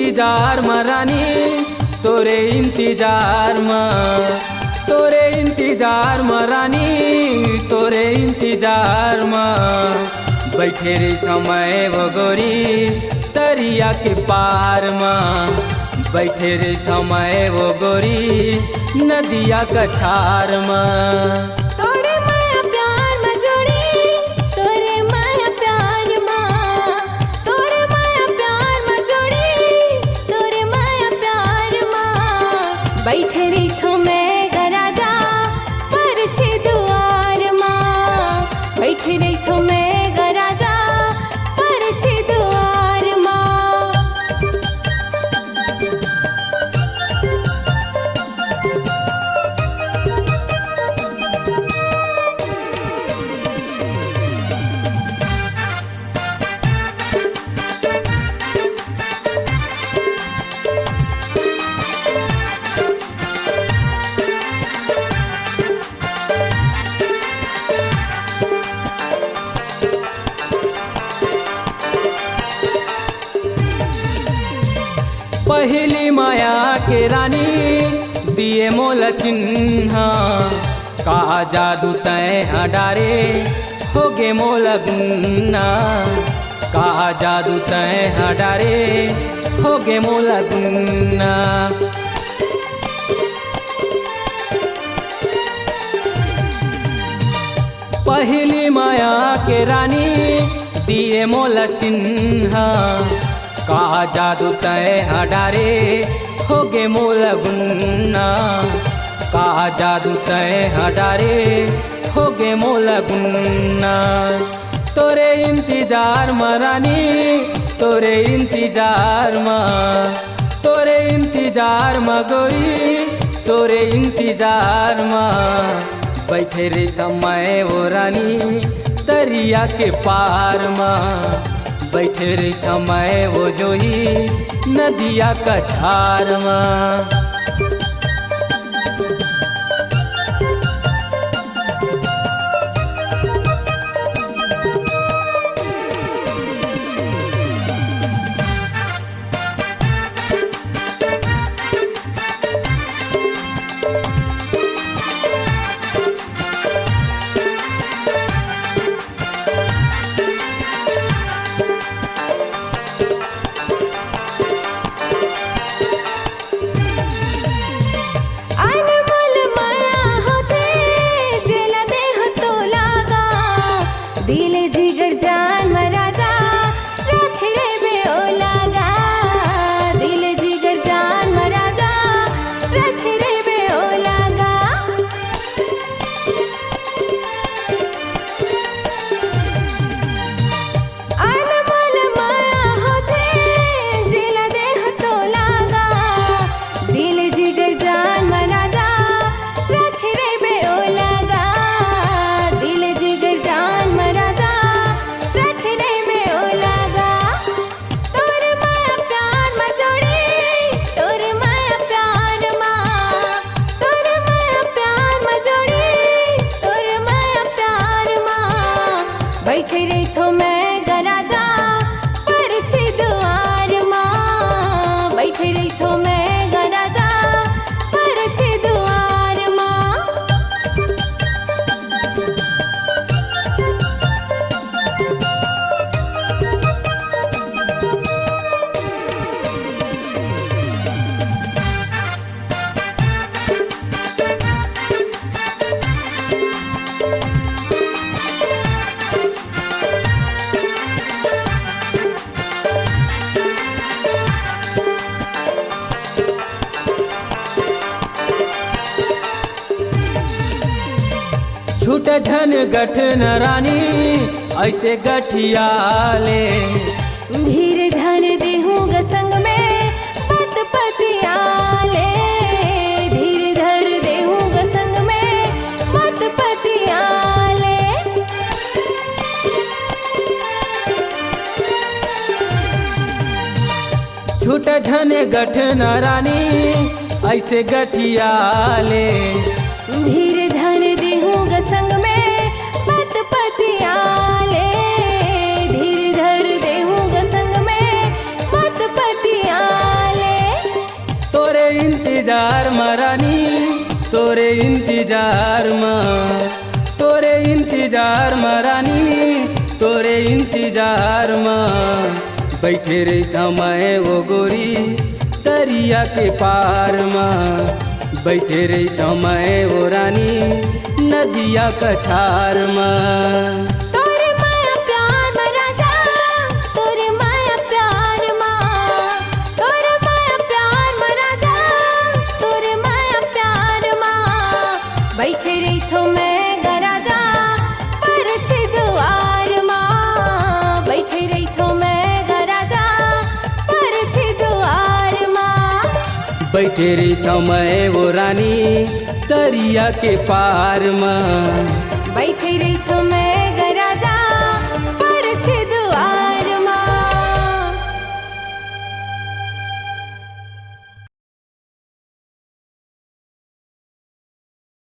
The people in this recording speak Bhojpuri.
इंतजार में रानी तोरे इंतजार में, तोरे इंतजार में रानी तोरे इंतजार में बैठे रही थमै वो गोरी दरिया के पार में, बैठे रही थमै वो गोरी नदिया कछार में। तोरे माया प्यार में जोड़ी, तोरे माया प्यार में, तोरे माया प्यार में जोड़ी, तोरे माया प्यार में बैठे रही मैं गराजा पर छे दुआर में, बैठे रही मैं गराजा पर छे दुआर में। पहली माया के रानी दिए मोल चिन्ह, कहा जादू तय डारे हो गे मोल गुन्ना, कहा जादू तय डारे हो गे मोल गुन्ना। पहली माया के रानी दिए मोल चिन्ह, कहा जादू तय डारे हो गे मोल गुन्ना, कहा जादू तय डारे हो गे मोल गुन्ना। तोरे इंतजार में रानी तोरे इंतजार में, तोरे इंतजार में गोरी तोरे इंतजार में बैठे रही मैं वो रानी दरिया के पार में, बैठे रही मैं वो जोही नदिया कछार में। दिल जिगर जान मराजा रख रे बे ओ लागा, दिल जिगर जान मराजा रख रे बे ओ लागा। अनमोल माया होते जिला देह तो लागा, दिल जिगर जान मराजा रख रे बे ओ लागा, दिल जिगर जान बैठे रही मैं गराजा पर छे दुआर माँ, बैठे रही मैं गराजा पर छे दुआर माँ। छूट झन गठन रानी ऐसे गठियाले, धीर धन देहूँ संग में पत पतियाले, धीर धर देहूँ संग में पत पतियाले। छूट झन गठन रानी ऐसे गठियाले, धीर धन देहूँ संग में पत पतियाले, धीर धर देहूँ संग में पत पतियाले। इंतजार में, तोरे इंतजार में रानी, तोरे इंतजार में बैठे रहता मैं वो गोरी दरिया के पार में, बैठे रहता मैं वो रानी नदिया कछार में। तोरे माया प्यार में राजा, तोरे माया प्यार में, तोरे माया प्यार में राजा, तोरे माया प्यार में बैठे रहिथो मैं ग राजा परछी दुआर में, बैठे रहिथो मैं ग राजा परछी दुआर में। बैठे रहता मैं वो रानी दरिया के पार में, बैठे रहिथो मैं